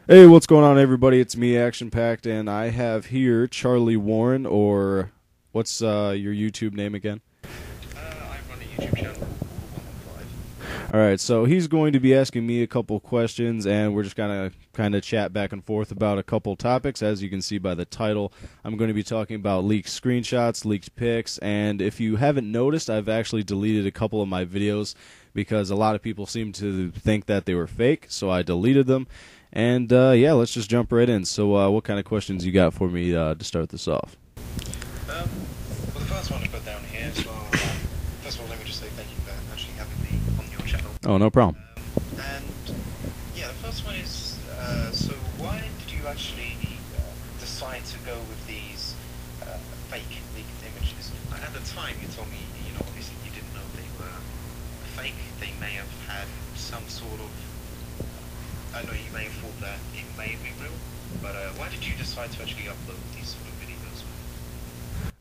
Hey, what's going on, everybody? It's me, Action Packed, and I have here Charlie Warren, or what's your YouTube name again? I run a YouTube channel called Order115. All right, so he's going to be asking me a couple questions, and we're just gonna kind of chat back and forth about a couple topics. As you can see by the title, I'm going to be talking about leaked screenshots, leaked pics, and if you haven't noticed, I've actually deleted a couple of my videos because a lot of people seem to think that they were fake, so I deleted them. And yeah, let's just jump right in. So, what kind of questions you got for me to start this off? Well, the first one I put down here, so first of all, let me just say thank you for actually having me on your channel. Oh, no problem. And yeah, the first one is, so why did you actually decide to go with these fake leaked images? At the time, you told me, obviously you didn't know they were fake. They may have had some sort of, I know you may have thought that it may be real, but why did you decide to actually upload these sort of videos?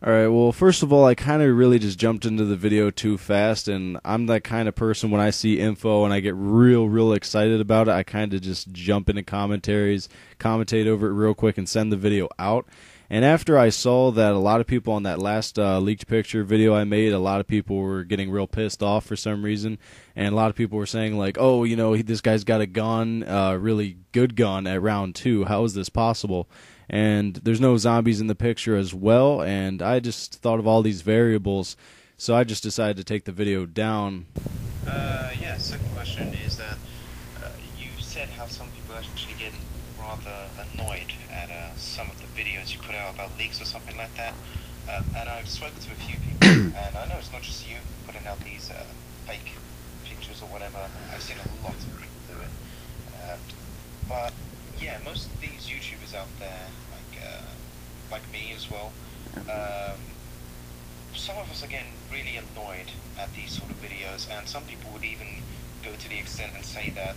Alright, well, first of all, I kind of really just jumped into the video too fast, and I'm that kind of person when I see info and I get real excited about it, I kind of just jump into commentaries, commentate over it real quick, and send the video out. And after I saw that a lot of people on that last leaked picture video I made, a lot of people were getting real pissed off for some reason, and a lot of people were saying like, oh, this guy's got a gun, really good gun at round 2, how is this possible? And there's no zombies in the picture as well, and I just thought of all these variables, so I just decided to take the video down. Yeah, second question is that you said how some people actually get rather annoyed at some of the videos you put out about leaks or something like that. And I've spoken to a few people, and I know it's not just you putting out these fake pictures or whatever. I've seen a lot of people do it. But yeah, most of these YouTubers out there, like me as well, some of us are getting really annoyed at these sort of videos, and some people would even go to the extent and say that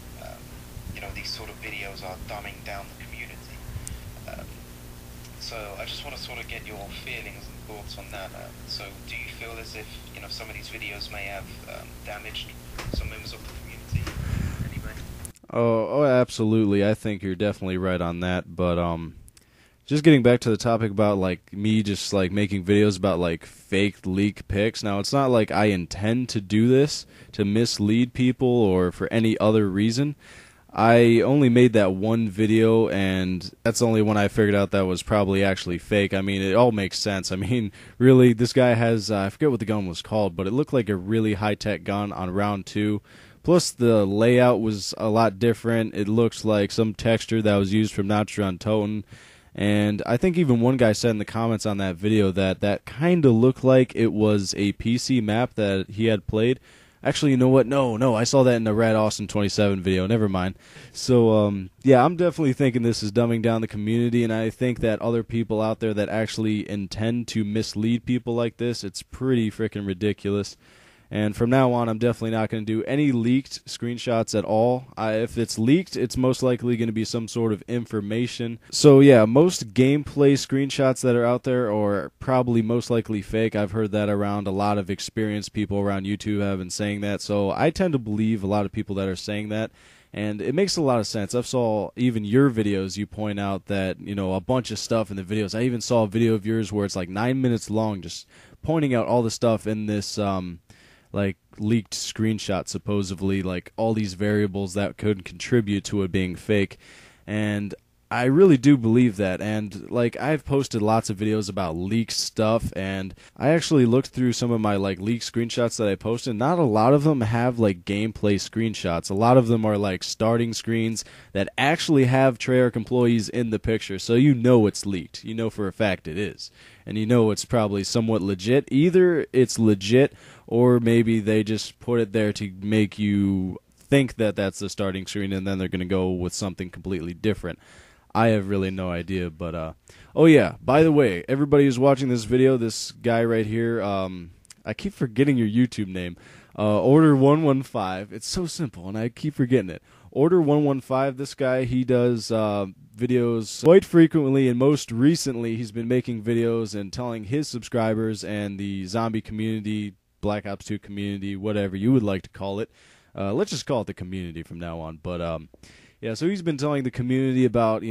these sort of videos are dumbing down the community. So I just want to sort of get your feelings and thoughts on that. So do you feel as if some of these videos may have damaged some members of the community anyway? Oh, absolutely. I think you're definitely right on that. But just getting back to the topic about like me just like making videos about like fake leak pics. Now, it's not like I intend to do this to mislead people or for any other reason. I only made that one video, and that's only when I figured out that was probably actually fake. I mean, it all makes sense. I mean, really, this guy has, I forget what the gun was called, but it looked like a really high-tech gun on round 2. Plus, the layout was a lot different. It looks like some texture that was used from Nautron Toten. And I think even one guy said in the comments on that video that that kind of looked like it was a PC map that he had played. Actually, you know what? No, I saw that in the Rad Austin 27 video. Never mind. So, yeah, I'm definitely thinking this is dumbing down the community, and I think that other people out there that actually intend to mislead people like this, it's pretty freaking ridiculous. And from now on, I'm definitely not going to do any leaked screenshots at all. If it's leaked, it's most likely going to be some sort of information. So yeah, most gameplay screenshots that are out there are probably most likely fake. I've heard that around. A lot of experienced people around YouTube have been saying that. So I tend to believe a lot of people that are saying that. And it makes a lot of sense. I've saw even your videos, you point out that, a bunch of stuff in the videos. I even saw a video of yours where it's like 9 minutes long just pointing out all the stuff in this like leaked screenshot, supposedly, like all these variables that could contribute to it being fake. And I really do believe that. And like, I've posted lots of videos about leaked stuff, and I actually looked through some of my like leaked screenshots that I posted. Not a lot of them have like gameplay screenshots. A lot of them are like starting screens that actually have Treyarch employees in the picture, so it's leaked. You know for a fact it is. And it's probably somewhat legit. Either it's legit, or maybe they just put it there to make you think that that's the starting screen, and then they're going to go with something completely different. I have really no idea, but oh yeah, by the way, everybody who's watching this video, this guy right here, I keep forgetting your YouTube name, Order115. It's so simple, and I keep forgetting it. Order115, this guy, he does videos quite frequently, and most recently he's been making videos and telling his subscribers and the zombie community, Black Ops 2 community, whatever you would like to call it, let's just call it the community from now on, but Yeah, so he's been telling the community about,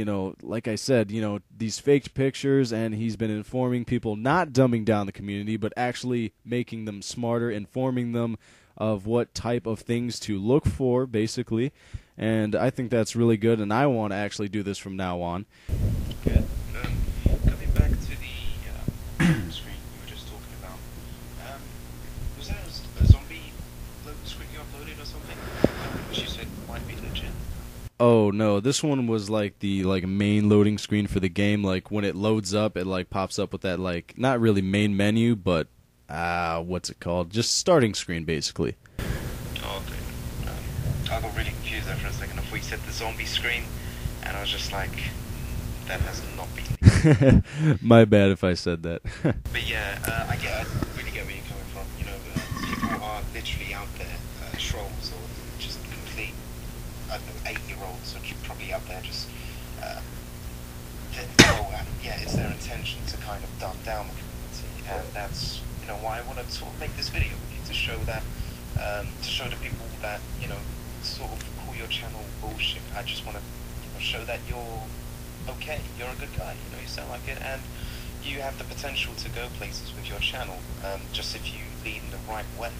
like I said, these faked pictures, and he's been informing people, not dumbing down the community, but actually making them smarter, informing them of what type of things to look for, basically. And I think that's really good, and I want to actually do this from now on. Good. Coming back to the screen you were just talking about, was that a zombie loading screen you uploaded or something? Which you said might be legit? Oh no, this one was like the main loading screen for the game. Like when it loads up, it pops up with that not really main menu, but what's it called? Just starting screen basically. Oh, okay. I got really confused there for a second. If we said the zombie screen, and I was just like, that has not been. My bad if I said that. But yeah, I really get where you're coming from. People are literally out there, trolls or just complete, I don't know, 8-year-olds are probably out there just, it's their intention to kind of dumb down the community, and that's, why I want to sort of make this video with you, to show that, to show the people that, sort of call your channel bullshit. I just want to, show that you're okay, you're a good guy, you sound like it, and you have the potential to go places with your channel, just if you lead in the right way.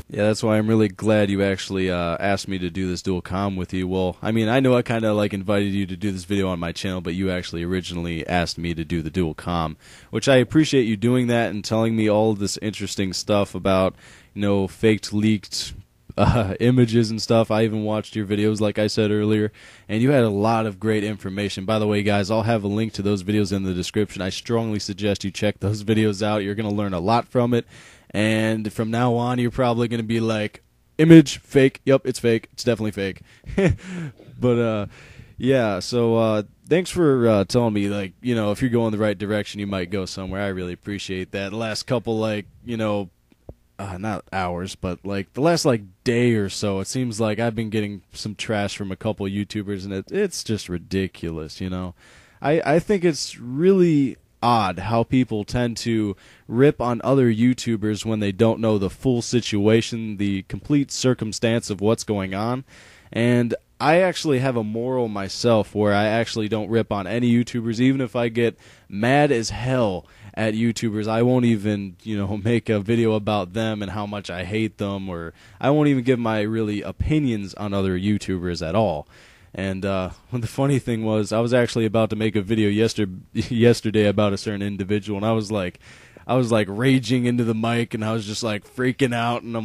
Yeah, that's why I'm really glad you actually asked me to do this dual comm with you. Well, I mean, I know I kind of invited you to do this video on my channel, but you actually originally asked me to do the dual comm, which I appreciate you doing that and telling me all of this interesting stuff about, faked, leaked images and stuff. I even watched your videos, like I said earlier, and you had a lot of great information. By the way, guys, I'll have a link to those videos in the description. I strongly suggest you check those videos out. You're going to learn a lot from it. And from now on, you're probably going to be like, image, fake. Yep, it's fake. It's definitely fake. But, yeah, so thanks for telling me, if you're going the right direction, you might go somewhere. I really appreciate that. The last couple, not hours, but the last day or so, it seems like I've been getting some trash from a couple YouTubers, and it's just ridiculous, I think it's really odd how people tend to rip on other YouTubers when they don't know the full situation, the complete circumstance of what's going on. And I actually have a moral myself where I actually don't rip on any YouTubers, even if I get mad as hell at YouTubers. I won't even, make a video about them and how much I hate them, or I won't even give my really opinions on other YouTubers at all. And the funny thing was, I was actually about to make a video yesterday about a certain individual, and I was raging into the mic, and I was just freaking out, and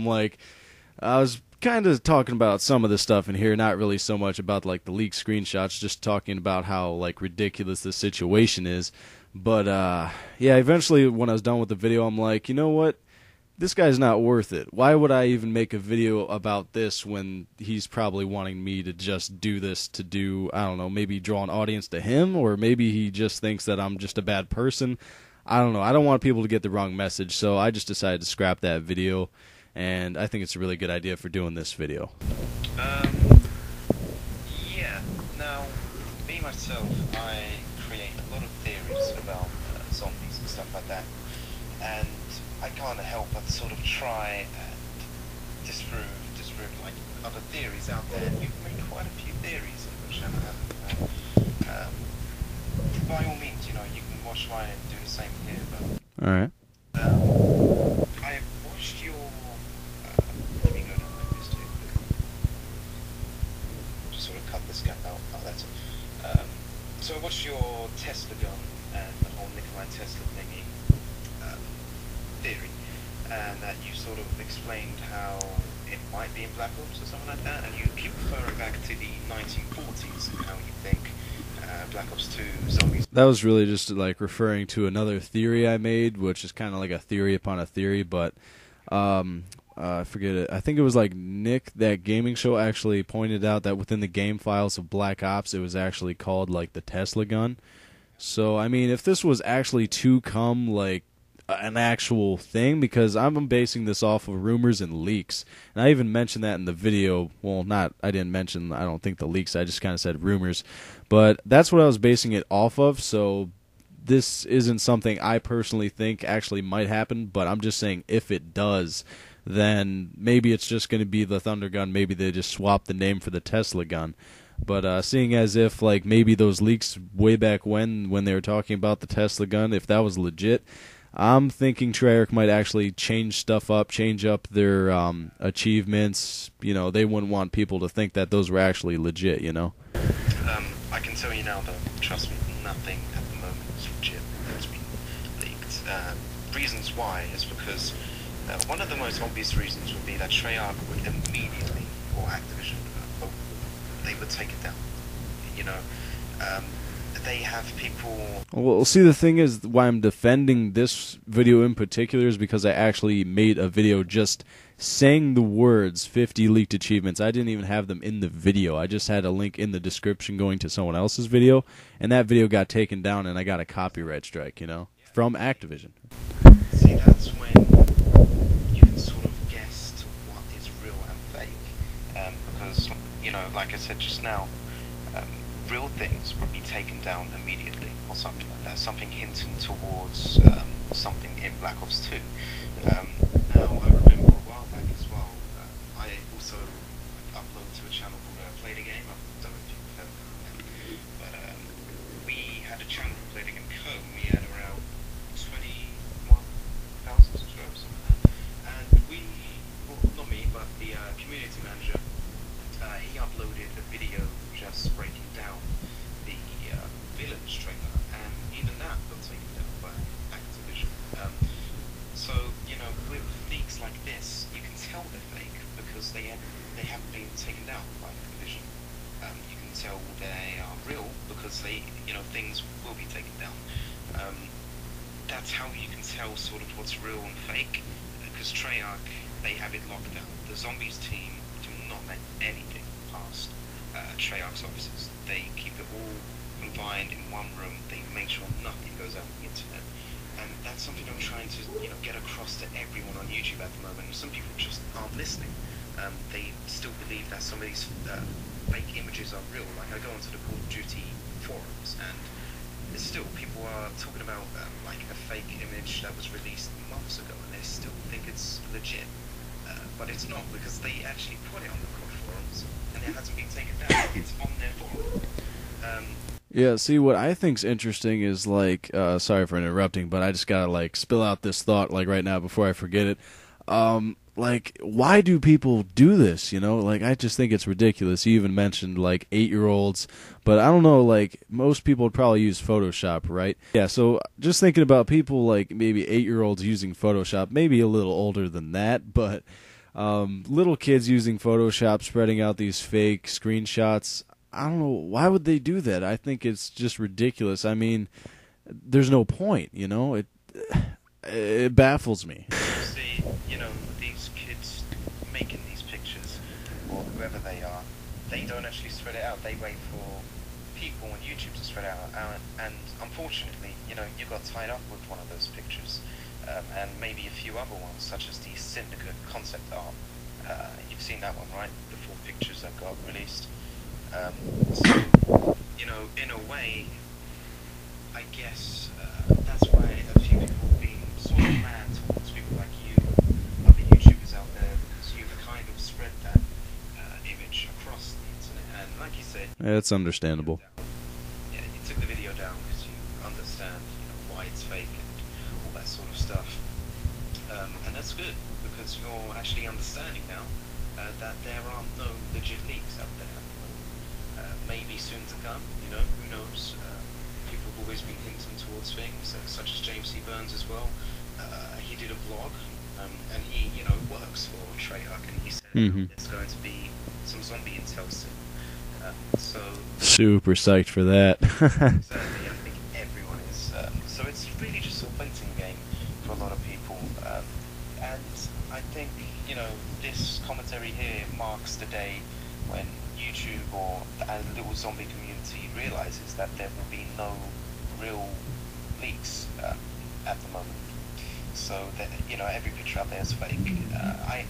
I was kind of talking about some of the stuff in here, not really so much about the leaked screenshots, just talking about how ridiculous this situation is. But yeah, eventually when I was done with the video, I'm like, you know what? This guy's not worth it. Why would I even make a video about this when he's probably wanting me to just do this to do, I don't know, maybe draw an audience to him, or maybe he just thinks that I'm just a bad person. I don't know. I don't want people to get the wrong message, so I just decided to scrap that video, and I think it's a really good idea for doing this video. Yeah. Now, me myself, I create a lot of theories about zombies and stuff like that, and I can't help but sort of try and disprove other theories out there. And you've made quite a few theories on the channel, haven't you? By all means, you can watch mine and do the same here. But Alright. I have watched your. Let me go down like this too. Just sort of cut this gap out. Oh, that's it. So I watched your Tesla gun and the whole Nikolai Tesla thingy. Theory, and that you sort of explained how it might be in Black Ops or something like that, and you keep referring back to the 1940s and how you think Black Ops 2 zombies. That was really just referring to another theory I made, which is kind of like a theory upon a theory, but I forget it. I think it was Nick, that gaming show, actually pointed out that within the game files of Black Ops, it was actually called the Tesla gun. So I mean, if this was actually to come an actual thing, because I'm basing this off of rumors and leaks, and I even mentioned that in the video. Well, I didn't mention, I don't think, the leaks, I just kind of said rumors, but that's what I was basing it off of. So this isn't something I personally think actually might happen, but I'm just saying if it does, then maybe it's just going to be the Thunder gun. Maybe they just swap the name for the Tesla gun. But seeing as if like maybe those leaks way back when they were talking about the Tesla gun, if that was legit, I'm thinking Treyarch might actually change stuff up, change up their achievements. You know, they wouldn't want people to think that those were actually legit, you know? I can tell you now, though, trust me, nothing at the moment is legit that's been leaked. Reasons why is because one of the most obvious reasons would be that Treyarch would immediately, or Activision, they would take it down. You know, they have people... Well, see, the thing is, why I'm defending this video in particular is because I actually made a video just saying the words 50 leaked achievements. I didn't even have them in the video. I just had a link in the description going to someone else's video, and that video got taken down, and I got a copyright strike, you know, from Activision. See, that's when you can sort of guess to what is real and fake. Because, you know, like I said just now, real things would be taken down immediately, or something like that, something hinting towards something in Black Ops 2. Now, I remember a while back as well, I also uploaded to a channel called Play the Game. I don't know if you've heard of that, but we had a channel called Play the Game Comm. We had around 21,000 subscribers, something like that. And we, well, not me, but the community manager, he uploaded a video just breaking down the Village trailer, and even that got taken down by Activision. So, you know, with leaks like this, you can tell they're fake because they haven't been taken down by Activision. You can tell they are real because you know, things will be taken down. That's how you can tell sort of what's real and fake, because Treyarch, they have it locked down. The Zombies team do not let anything past Treyarch's offices. They keep it all confined in one room. They make sure nothing goes out on the internet. And that's something I'm trying to, you know, get across to everyone on YouTube at the moment. Some people just aren't listening. They still believe that some of these fake images are real. Like, I go onto the Call of Duty forums, and still people are talking about like a fake image that was released months ago, and they still think it's legit. But it's not, because they actually put it on the COD forums, and it hasn't been taken down. It's on their forum. Yeah, see, what I think's interesting is, like, sorry for interrupting, but I just gotta, like, spill out this thought, like, right now before I forget it. Like, why do people do this, you know? Like, I just think it's ridiculous. You even mentioned, like, 8-year-olds, but I don't know, like, most people would probably use Photoshop, right? Yeah, so just thinking about people, like, maybe 8-year-olds using Photoshop, maybe a little older than that, but little kids using Photoshop, spreading out these fake screenshots, I don't know, why would they do that? I think it's just ridiculous. I mean, there's no point, you know? It baffles me. See, you know, these kids making these pictures, or whoever they are, they don't actually spread it out. They wait for people on YouTube to spread it out. And unfortunately, you know, you got tied up with one of those pictures, and maybe a few other ones, such as the Syndicate concept art. You've seen that one, right? The 4 pictures that got released. So, you know, in a way, I guess that's why a few people have been sort of mad towards people like you, other YouTubers out there, because you've kind of spread that image across the internet. And like you said, Yeah, it's understandable. Yeah, you took the video down because you understand, you know, why it's fake and all that sort of stuff. And that's good, because you're actually understanding now that there are no legit leaks out there. Maybe soon to come, you know, who knows? People have always been hinting towards things, such as James C. Burns as well. He did a vlog, and he, you know, works for Treyarch, and he said there's going to be some zombie intel soon. So super psyched for that. Exactly, I think everyone is. So it's really just a waiting game for a lot of people, and I think, you know, this commentary here marks the day when YouTube or the little zombie community realizes that there will be no real leaks at the moment. So that, you know, every picture out there is fake.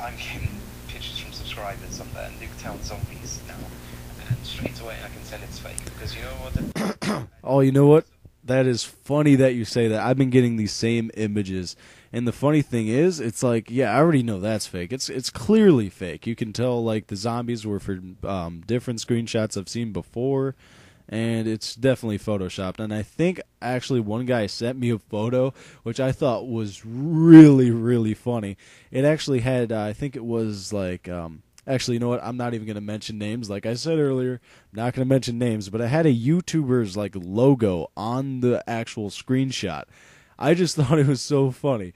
I'm getting pictures from subscribers of the Nuketown zombies now, and straight away I can tell it's fake, because you know what? Oh, you know what? That is funny that you say that. I've been getting these same images, and the funny thing is, it's like, yeah, I already know that's fake. It's clearly fake. You can tell like the zombies were for different screenshots I've seen before, and it's definitely photoshopped. And I think actually one guy sent me a photo which I thought was really, really funny. It actually had I think it was like actually, you know what? I'm not even going to mention names. Like I said earlier, I'm not going to mention names, but it had a YouTuber's like logo on the actual screenshot. I just thought it was so funny.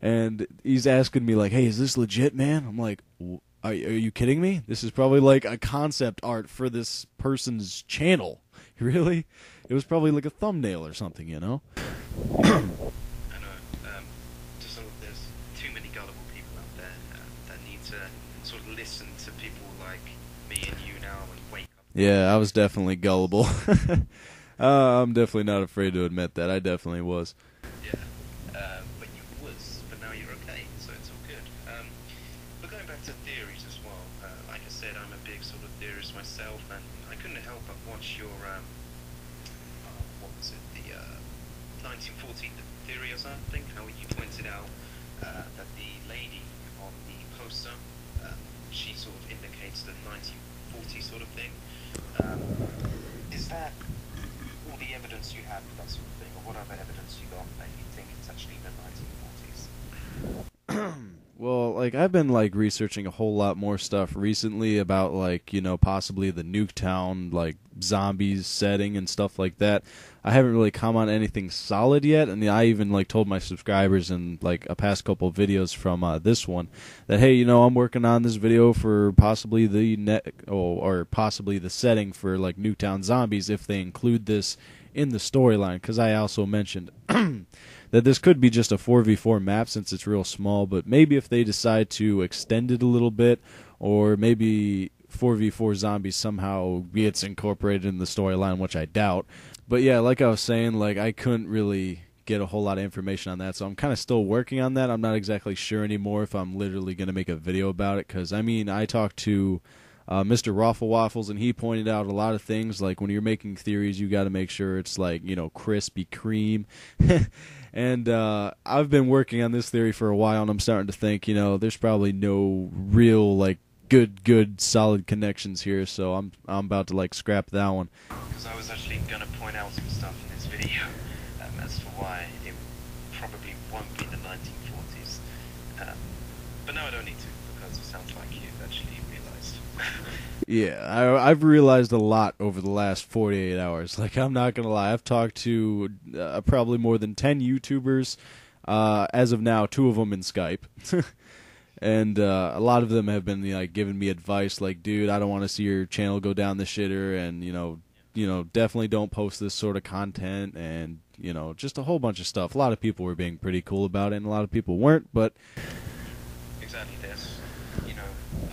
And he's asking me like, "Hey, is this legit, man?" I'm like, are you kidding me? This is probably like a concept art for this person's channel." Really? It was probably like a thumbnail or something, you know? I know. Just sort of, there's too many gullible people out there that need to sort of listen to people like me and you now and wake up. Yeah, I was definitely gullible. I'm definitely not afraid to admit that. I definitely was. Yeah, but you was, but now you're okay, so it's all good. But going back to theories as well, like I said, I'm a big sort of theorist myself, and I couldn't help but watch your, what was it, the 1914 theory or something, how you pointed out that the lady on the poster, she sort of indicates the 1940 sort of thing. Is that all the evidence you have for that sort of thing, or what other evidence you got that you think it's actually the 1940s? Well, like I've been like researching a whole lot more stuff recently about like, you know, possibly the Nuketown like zombies setting and stuff like that. I haven't really come on anything solid yet, and I even like told my subscribers in like a past couple of videos from this one that, hey, you know, I'm working on this video for possibly the or possibly the setting for like Nuketown zombies if they include this in the storyline, because I also mentioned that this could be just a 4v4 map since it's real small, but maybe if they decide to extend it a little bit, or maybe 4v4 zombies somehow gets incorporated in the storyline, which I doubt. But yeah, like I was saying, like I couldn't really get a whole lot of information on that, so I'm kind of still working on that. I'm not exactly sure anymore if I'm literally going to make a video about it, because I mean, I talked to Mr. Raffle Waffles, and he pointed out a lot of things, like when you're making theories, you got to make sure it's like, you know, crispy cream. And I've been working on this theory for a while, and I'm starting to think, you know, there's probably no real like good solid connections here, so I'm about to like scrap that one. Because I was actually going to point out some stuff in this video as to why it probably won't be the 1940s. But now I don't need to, because it sounds like you've actually realized. Yeah, I've realized a lot over the last 48 hours. Like, I'm not going to lie. I've talked to probably more than 10 YouTubers. As of now, 2 of them in Skype. And a lot of them have been like giving me advice like, dude, I don't want to see your channel go down the shitter, and, you know, definitely don't post this sort of content, and, you know, just a whole bunch of stuff. A lot of people were being pretty cool about it, and a lot of people weren't, but... Exactly, there's, you know,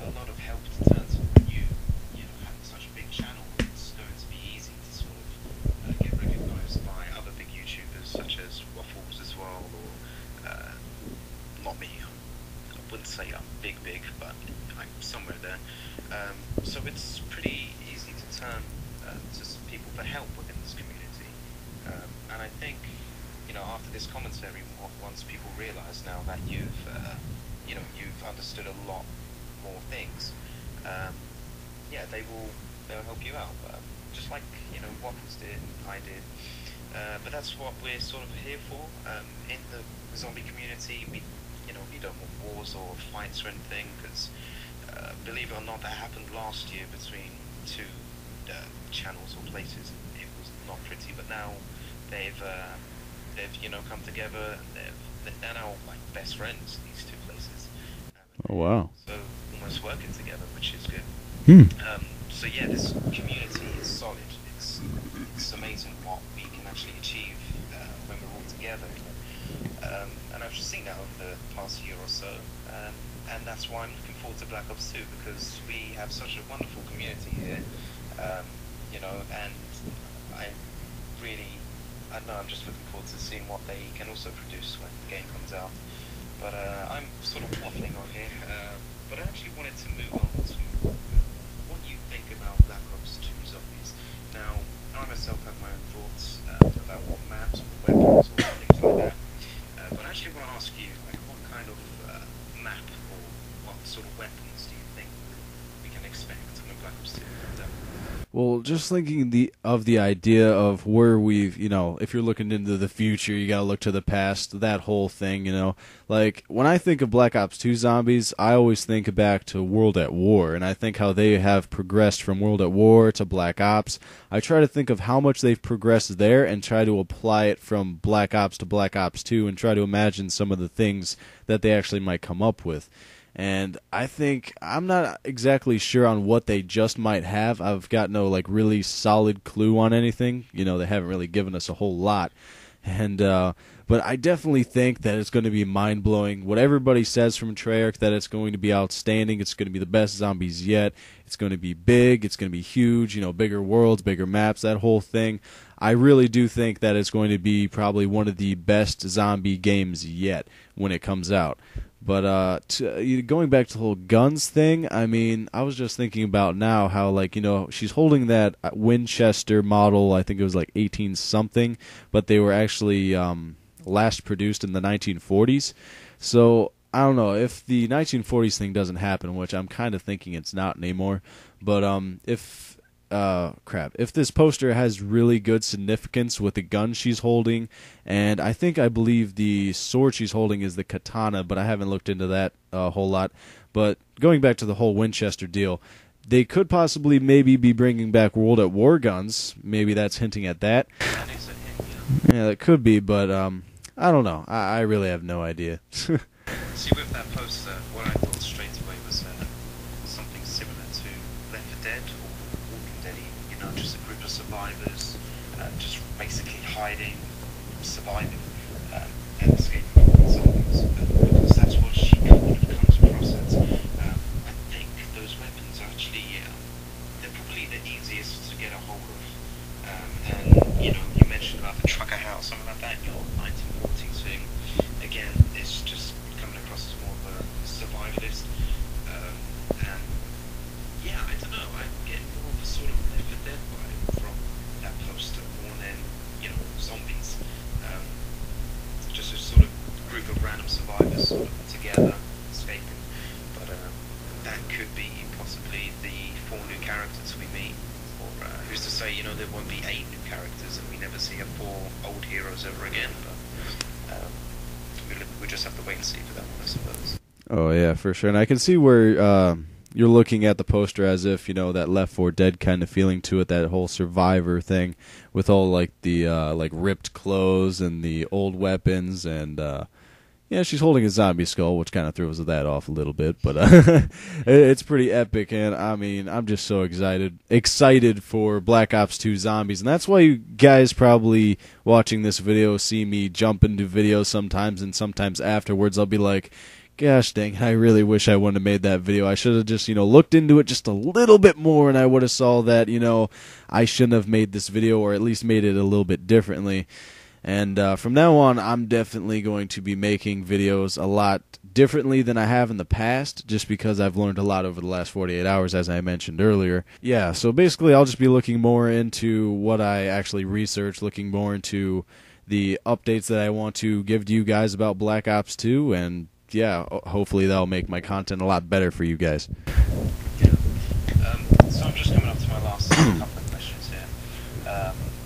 a lot of help in terms of you know, having such a big channel. It's going to be easy to sort of get recognized by other big YouTubers such as Waffles as well, or not me. I wouldn't say I'm big, but I'm somewhere there. So it's pretty easy to turn to some people for help within this community. And I think, you know, after this commentary, once people realize now that you've understood a lot more things, yeah, they'll help you out, just like, you know, Waffles did, I did. But that's what we're sort of here for. In the zombie community, we don't want wars or fights or anything, because believe it or not, that happened last year between 2 channels or places. It was not pretty, but now they've you know, come together, and they're now like best friends, these 2 places. Oh, wow. So almost working together, which is good. So yeah, this community is solid. It's amazing what we can actually achieve when we're all together. And I've just seen that over the past year or so, and that's why I'm looking forward to Black Ops 2, because we have such a wonderful community here, you know, and I know I'm just looking forward to seeing what they can also produce when the game comes out. But I'm sort of waffling on here, but I actually wanted to move on to what you think about Black Ops 2 Zombies. Now, I myself have my own thoughts about what map weapons or things like that. But I actually want to ask you, like, what kind of map or what sort of weapons do you think we can expect when Black Ops 2 comes out? Well, just thinking of the idea of where we've, if you're looking into the future, you gotta look to the past, that whole thing, Like, when I think of Black Ops 2 zombies, I always think back to World at War, and I think how they have progressed from World at War to Black Ops. I try to think of how much they've progressed there and try to apply it from Black Ops to Black Ops 2 and try to imagine some of the things that they actually might come up with. And I think I'm not exactly sure on what they just might have. I've got no really solid clue on anything. They haven't really given us a whole lot. And but I definitely think that it's going to be mind blowing. What everybody says from Treyarch, that it's going to be outstanding. It's going to be the best zombies yet. It's going to be big. It's going to be huge. Bigger worlds, bigger maps, that whole thing. I really do think that it's going to be probably one of the best zombie games yet when it comes out. But going back to the whole guns thing, I mean, I was just thinking about now how, she's holding that Winchester model, I think it was 18-something, but they were actually last produced in the 1940s. So, I don't know, if the 1940s thing doesn't happen, which I'm kind of thinking it's not anymore, but if this poster has really good significance with the gun she's holding, and I believe the sword she's holding is the katana, but I haven't looked into that a whole lot. But going back to the whole Winchester deal, they could possibly maybe be bringing back World at War guns. Maybe that's hinting at that. Yeah, that could be, but I don't know. I really have no idea. See, with that poster, what I thought straight away was something similar to Left 4 Dead or Walking Dead, just a group of survivors, just basically hiding, surviving, and escaping from zombies. Because that's what she kind of comes across as. I think those weapons are actually, they're probably the easiest to get a hold of. And, you mentioned about the trucker house, something like that, in your 1940s thing. Again, it's just coming across as more of a survivalist. And, yeah, I don't know, I get more of a sort of Left 4 Dead vibe from that poster more than, zombies. Just a sort of group of random survivors sort of together, escaping. But that could be possibly the 4 new characters we meet. Or who's to say, there won't be 8 new characters and we never see 4 old heroes ever again. But we just have to wait and see for that one, I suppose. Oh, yeah, for sure. And I can see where you're looking at the poster as if, that Left 4 Dead kind of feeling to it, that whole survivor thing with all, the, ripped clothes and the old weapons. And, yeah, she's holding a zombie skull, which kind of throws that off a little bit. But it's pretty epic, and, I mean, I'm just so excited for Black Ops 2 Zombies. And that's why you guys probably watching this video see me jump into videos sometimes, and sometimes afterwards I'll be like, gosh dang, I really wish I wouldn't have made that video. I should have just, looked into it just a little bit more, and I would have saw that, I shouldn't have made this video, or at least made it a little bit differently. And from now on, I'm definitely going to be making videos a lot differently than I have in the past, just because I've learned a lot over the last 48 hours, as I mentioned earlier. Yeah, so basically I'll just be looking more into what I actually research, looking more into the updates that I want to give to you guys about Black Ops 2, and yeah, hopefully that'll make my content a lot better for you guys. Yeah. So I'm just coming up to my last couple of questions here.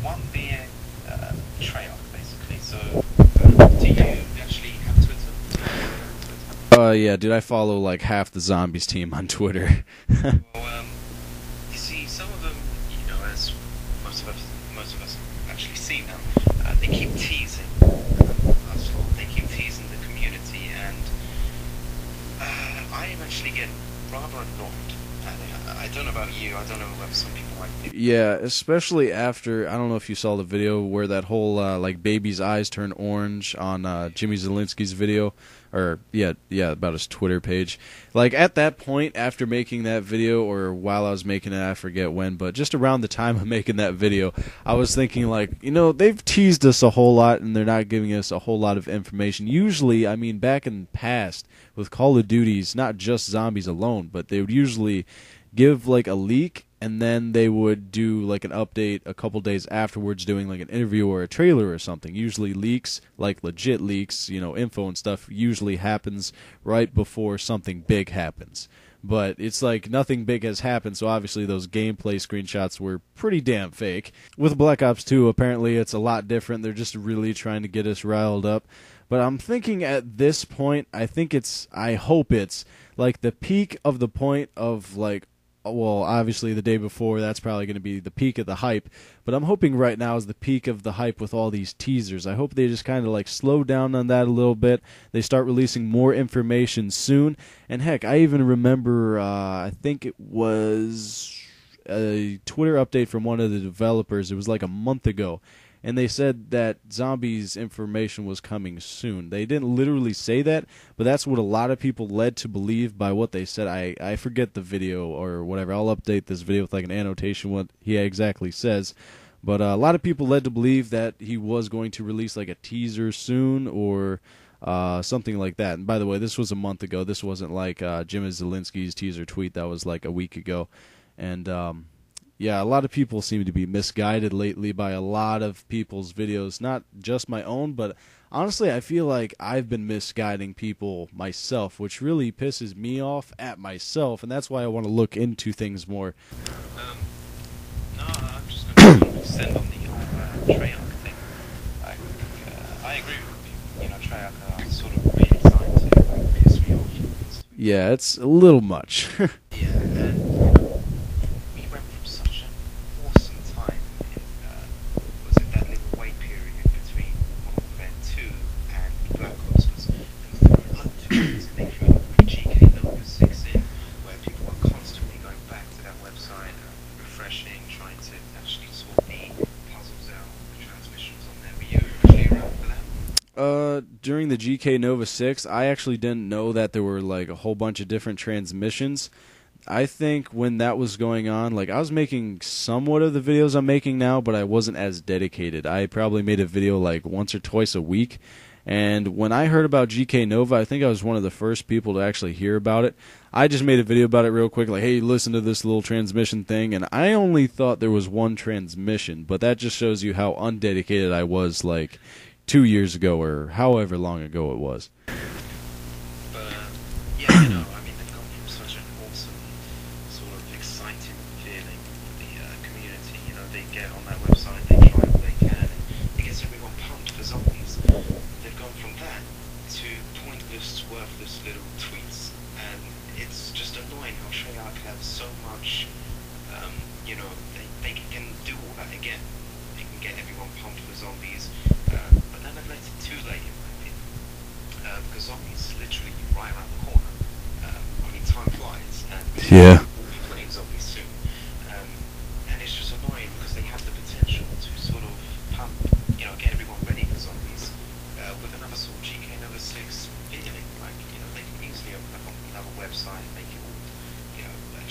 One being Treyarch, basically. So, do you actually have Twitter? Yeah, dude, I follow half the Zombies team on Twitter. Well, you see, some of them, as most of us actually seen them, they keep teasing. They keep teasing the community, and I am actually getting rather annoyed. I don't know about you. I don't know whether some people might think. Yeah, especially after, I don't know if you saw the video where that whole baby's eyes turn orange on Jimmy Zielinski's video, or yeah, about his Twitter page. At that point, after making that video, or while I was making it, I forget when, but just around the time of making that video, I was thinking they've teased us a whole lot, and they're not giving us a whole lot of information. Usually, I mean, back in the past with Call of Duties, not just zombies alone, but they would usually give a leak and then they would do like an update a couple days afterwards, doing like an interview or a trailer or something. Usually leaks, like legit leaks, info and stuff, usually happens right before something big happens. But it's like nothing big has happened, so obviously those gameplay screenshots were pretty damn fake. With Black Ops 2, apparently it's a lot different. They're just really trying to get us riled up. But I'm thinking at this point, I hope it's like the peak of the point of like, well, obviously the day before, that's probably going to be the peak of the hype. But I'm hoping right now is the peak of the hype with all these teasers. I hope they just kind of like slow down on that a little bit. They start releasing more information soon. And heck, I even remember, I think it was a Twitter update from one of the developers. It was like a month ago. And they said that zombies information was coming soon. They didn't literally say that, but that's what a lot of people led to believe by what they said. I forget the video or whatever. I'll update this video with like an annotation what he exactly says. But a lot of people led to believe that he was going to release like a teaser soon or something like that. And by the way, this was a month ago. This wasn't like Jim Zielinski's teaser tweet. That was like a week ago. And yeah, a lot of people seem to be misguided lately by a lot of people's videos, not just my own, but honestly, I feel like I've been misguiding people myself, which really pisses me off at myself, and that's why I want to look into things more. No, I'm just going to extend on the whole Treyarch thing. I agree with you. Treyarch are sort of really trying to piss me off. Yeah, it's a little much. Yeah, and we went from such an awesome time in, was it that little wait period between Modern Warfare 2 and Black Ops was reluctant to make sure the GK number 6 in, where people were constantly going back to that website, refreshing, trying to actually sort the puzzles out, the transmissions on there. Were you actually around for that? During the GK Nova 6, I actually didn't know that there were like a whole bunch of different transmissions. I think when that was going on, like I was making somewhat of the videos I'm making now, but I wasn't as dedicated. I probably made a video like once or twice a week. And when I heard about GK Nova, I think I was one of the first people to actually hear about it. I just made a video about it real quick, like, hey, listen to this little transmission thing, and I only thought there was one transmission, but that just shows you how undedicated I was, like, 2 years ago or however long ago it was. But, yeah, I mean, they've gone from such an awesome, sort of exciting feeling for the community. They get on that website, they try what they can, and it gets everyone pumped for zombies. They've gone from that to pointless, worthless little tweets, and it's just annoying how Treyarch have so much, they can do all that again. They can get everyone pumped for zombies, but then they've left it too late, in my opinion. Because zombies literally right around the corner. I mean, time flies, and Yeah. we'll be playing zombies soon. And it's just annoying because they have the potential to sort of pump, get everyone ready for zombies with another sort of GK Nova 6 feeling. Like, they can easily open up another website, make it all,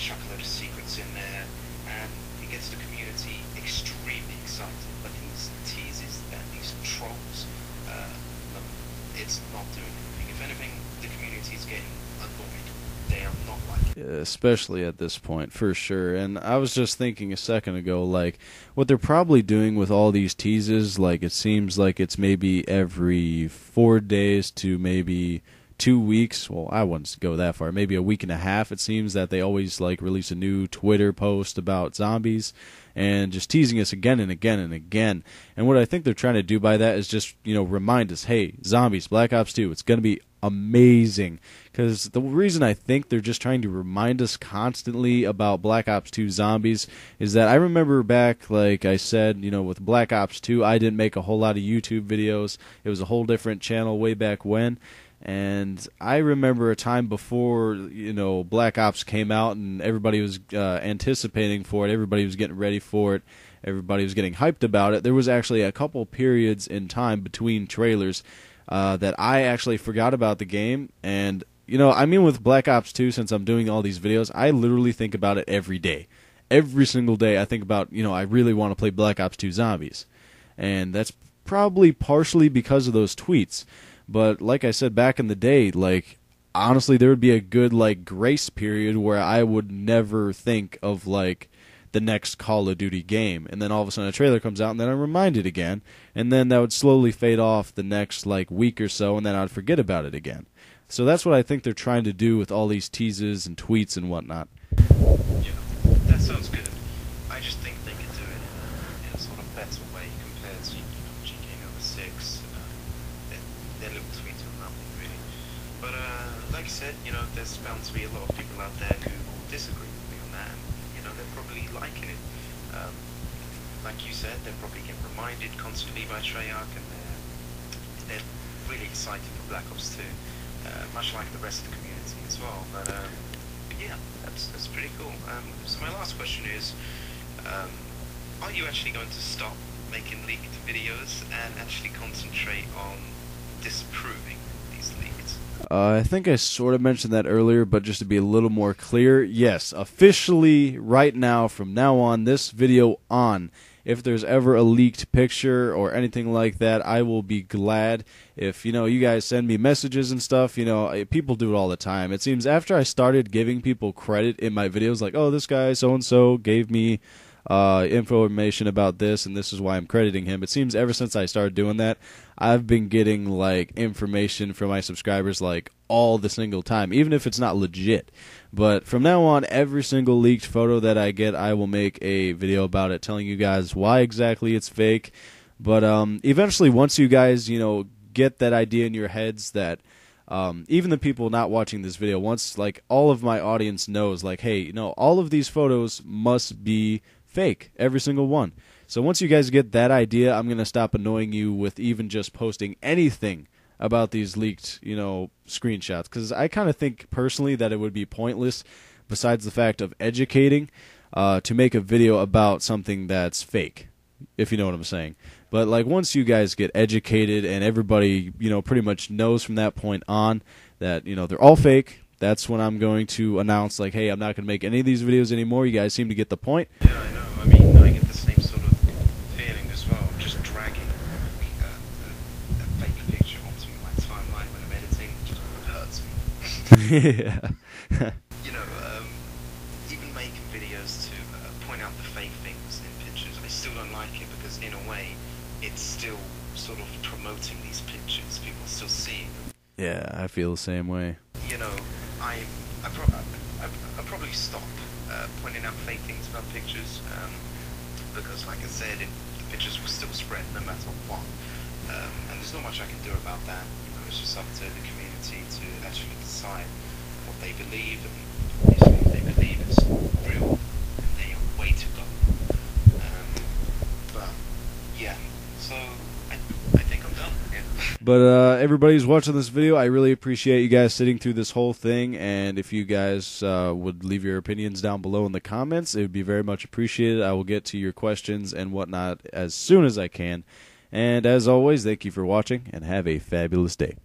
chuck a load of secrets in there, and it gets the community extremely excited. But these teases and these trolls, it's not doing anything. If anything, the community is getting annoyed. They are not like it. Especially at this point, for sure. And I was just thinking a second ago, like, what they're probably doing with all these teases, like, it seems like it's maybe every 4 days to maybe 2 weeks. Well, I wouldn't go that far. Maybe a week and a half. It seems that they always, like, release a new Twitter post about zombies and just teasing us again and again and again. And what I think they're trying to do by that is just, remind us, hey, zombies, Black Ops 2, it's going to be amazing. Because the reason I think they're just trying to remind us constantly about Black Ops 2 zombies is that I remember back, like I said, with Black Ops 2, I didn't make a whole lot of YouTube videos. It was a whole different channel way back when. And I remember a time before, Black Ops came out and everybody was anticipating for it. Everybody was getting ready for it. Everybody was getting hyped about it. There was actually a couple periods in time between trailers that I actually forgot about the game. And, with Black Ops 2, since I'm doing all these videos, I literally think about it every day. Every single day I think about, I really want to play Black Ops 2 Zombies. And that's probably partially because of those tweets. But like I said back in the day, like, honestly, there would be a good, like, grace period where I would never think of, like, the next Call of Duty game, and then all of a sudden a trailer comes out, and then I'm reminded again, and then that would slowly fade off the next like week or so, and then I'd forget about it again. So that's what I think they're trying to do with all these teases and tweets and whatnot. Yeah, that sounds good. I just think they could do it in a sort of better way compared to GTA number 6. Their little tweets are nothing really. But like I said, there's bound to be a lot of people out there who will disagree with me on that, and they're probably liking it. Like you said, they're probably getting reminded constantly by Treyarch, and they're really excited for Black Ops 2, much like the rest of the community as well. But yeah, that's pretty cool. So my last question is, are you actually going to stop making leaked videos and actually concentrate on disproving these leaks? I think I sort of mentioned that earlier, but just to be a little more clear, yes, officially right now, from now on, this video on, if there's ever a leaked picture or anything like that, I will be glad if, you guys send me messages and stuff. People do it all the time. It seems after I started giving people credit in my videos, like, oh, this guy so-and-so gave me information about this, and this is why I'm crediting him. It seems ever since I started doing that, I've been getting like information from my subscribers like all the single time, even if it's not legit. But from now on, every single leaked photo that I get, I will make a video about it, telling you guys why exactly it's fake. But eventually, once you guys get that idea in your heads that even the people not watching this video, once like all of my audience knows, like, hey, all of these photos must be fake, every single one. So once you guys get that idea, I'm going to stop annoying you with even just posting anything about these leaked, screenshots, because I kind of think personally that it would be pointless, besides the fact of educating, to make a video about something that's fake, if you know what I'm saying. But like once you guys get educated and everybody, pretty much knows from that point on that, they're all fake, that's when I'm going to announce, like, hey, I'm not going to make any of these videos anymore. You guys seem to get the point. Yeah, I know. I mean, I get the same sort of feeling as well, just dragging a fake picture onto my timeline when I'm editing. It just hurts me. Yeah. Even making videos to point out the fake things in pictures, I still don't like it, because in a way, it's still sort of promoting these pictures. People are still seeing them. Yeah, I feel the same way. I probably stop pointing out fake things about pictures, because, like I said, the pictures will still spread no matter what, and there's not much I can do about that. It's just up to the community to actually decide what they believe, and obviously if they believe it's real, then they are way to go. But yeah, so I think I'm done. Yeah. But everybody who's watching this video, I really appreciate you guys sitting through this whole thing, and if you guys would leave your opinions down below in the comments, it would be very much appreciated. I will get to your questions and whatnot as soon as I can. And as always, thank you for watching, and have a fabulous day.